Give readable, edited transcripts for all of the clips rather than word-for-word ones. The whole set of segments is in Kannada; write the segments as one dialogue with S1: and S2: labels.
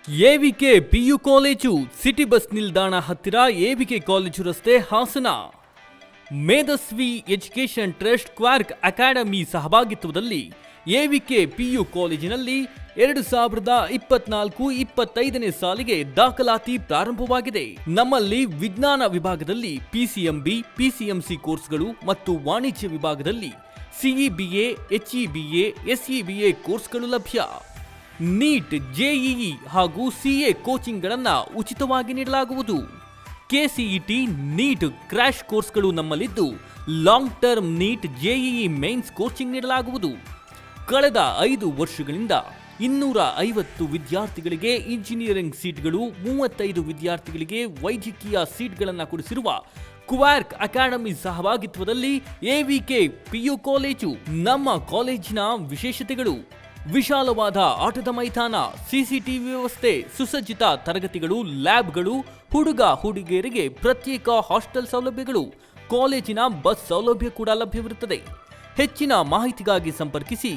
S1: AVK PU college city bus ನಿಲ್ದಾಣ ಹತ್ತಿರ ಎವಿಕೆ ಕಾಲೇಜು ರಸ್ತೆ Hassan. Medhaswi education trust quark academy ಸಹಭಾಗಿತ್ವದಲ್ಲಿ ಎವಿಕೆ ಪಿಯು ಕಾಲೇಜಿನಲ್ಲಿ 2024-25ನೇ ಸಾಲಿಗೆ ದಾಖಲಾತಿ ಪ್ರಾರಂಭವಾಗಿದೆ. ನಮ್ಮಲ್ಲಿ ವಿಜ್ಞಾನ ವಿಭಾಗದಲ್ಲಿ ಪಿಸಿಎಂಬಿ, ಪಿಸಿಎಂಸಿ ಕೋರ್ಸ್ಗಳು ಮತ್ತು ವಾಣಿಜ್ಯ ವಿಭಾಗದಲ್ಲಿ ಸಿಇಬಿಎ, ಎಚ್ಇಬಿಎ, ಎಸ್ಇಬಿಎ ಕೋರ್ಸ್ಗಳು ಲಭ್ಯ. ನೀಟ್, ಜೆಇಇ ಹಾಗೂ ಸಿಎ ಕೋಚಿಂಗ್ಗಳನ್ನು ಉಚಿತವಾಗಿ ನೀಡಲಾಗುವುದು. ಕೆಸಿಇಟಿ, ನೀಟ್ ಕ್ರ್ಯಾಶ್ ಕೋರ್ಸ್ಗಳು ನಮ್ಮಲ್ಲಿದ್ದು long term NEET, JEE mains coaching ನೀಡಲಾಗುವುದು. ಕಳೆದ 5 ವರ್ಷಗಳಿಂದ 250 ವಿದ್ಯಾರ್ಥಿಗಳಿಗೆ ಇಂಜಿನಿಯರಿಂಗ್ ಸೀಟ್ಗಳು, 35 ವಿದ್ಯಾರ್ಥಿಗಳಿಗೆ ವೈದ್ಯಕೀಯ ಸೀಟ್ಗಳನ್ನು ಕೊಡಿಸಿರುವ ಕ್ವಾರ್ಕ್ ಅಕಾಡೆಮಿ ಸಹಭಾಗಿತ್ವದಲ್ಲಿ ಎವಿಕೆ ಪಿಯು ಕಾಲೇಜು. ನಮ್ಮ ಕಾಲೇಜಿನ ವಿಶೇಷತೆಗಳು: ವಿಶಾಲವಾದ ಆಟದ ಮೈದಾನ, ಸಿಸಿಟಿವಿ ವ್ಯವಸ್ಥೆ, ಸುಸಜ್ಜಿತ ತರಗತಿಗಳು, ಲ್ಯಾಬ್ಗಳು, ಹುಡುಗ-ಹುಡುಗಿಯರಿಗೆ ಪ್ರತ್ಯೇಕ ಹಾಸ್ಟೆಲ್ ಸೌಲಭ್ಯಗಳು, ಕಾಲೇಜಿನ ಬಸ್ ಸೌಲಭ್ಯ ಕೂಡ ಲಭ್ಯವಿರುತ್ತದೆ. ಹೆಚ್ಚಿನ ಮಾಹಿತಿಗಾಗಿ ಸಂಪರ್ಕಿಸಿ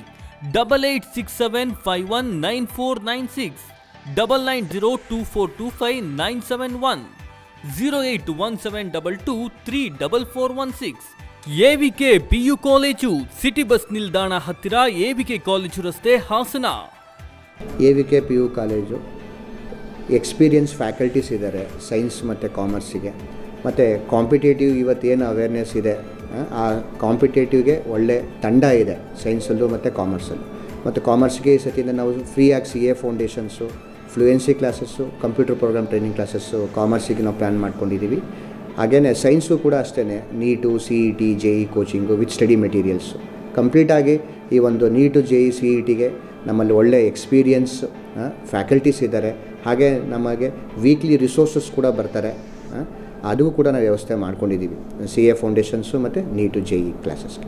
S1: 8867519496, 9902425971, 08172234416. AVK PU college city bus ನಿಲ್ದಾಣ ಹತ್ತಿರ ಎವಿಕೆ ಕಾಲೇಜು ರಸ್ತೆ Hassan.
S2: AVK PU college experience faculties ಇದ್ದಾರೆ ಸೈನ್ಸ್ ಮತ್ತು ಕಾಮರ್ಸಿಗೆ. ಮತ್ತು ಕಾಂಪಿಟೇಟಿವ್ ಇವತ್ತೇನು ಅವೇರ್ನೆಸ್ ಇದೆ, ಆ ಕಾಂಪಿಟೇಟಿವ್ಗೆ ಒಳ್ಳೆ ತಂಡ ಇದೆ ಸೈನ್ಸಲ್ಲೂ ಮತ್ತು ಕಾಮರ್ಸಲ್ಲೂ. ಮತ್ತು ಕಾಮರ್ಸ್ಗೆ ಈ ಸತಿಯಿಂದ ನಾವು ಫ್ರೀಯಾಗಿ CA foundations, fluency classes, computer program training classes ಕಾಮರ್ಸಿಗೆ ನಾವು ಪ್ಲ್ಯಾನ್ ಮಾಡ್ಕೊಂಡಿದ್ದೀವಿ. ಹಾಗೆಯೇ ಸೈನ್ಸು ಕೂಡ ಅಷ್ಟೇ, NEET, CET, JE coaching with study materials ಕಂಪ್ಲೀಟಾಗಿ. ಈ ಒಂದು ನೀಟು, JE, CETಗೆ ನಮ್ಮಲ್ಲಿ ಒಳ್ಳೆ ಎಕ್ಸ್ಪೀರಿಯನ್ಸ್ ಫ್ಯಾಕಲ್ಟೀಸ್ ಇದ್ದಾರೆ. ಹಾಗೆ ನಮಗೆ ವೀಕ್ಲಿ ರಿಸೋರ್ಸಸ್ ಕೂಡ ಬರ್ತಾರೆ, ಅದು ಕೂಡ ನಾವು ವ್ಯವಸ್ಥೆ ಮಾಡ್ಕೊಂಡಿದ್ದೀವಿ CA ಫೌಂಡೇಶನ್ಸು ಮತ್ತು ನೀಟು, JE ಕ್ಲಾಸಸ್ಗೆ.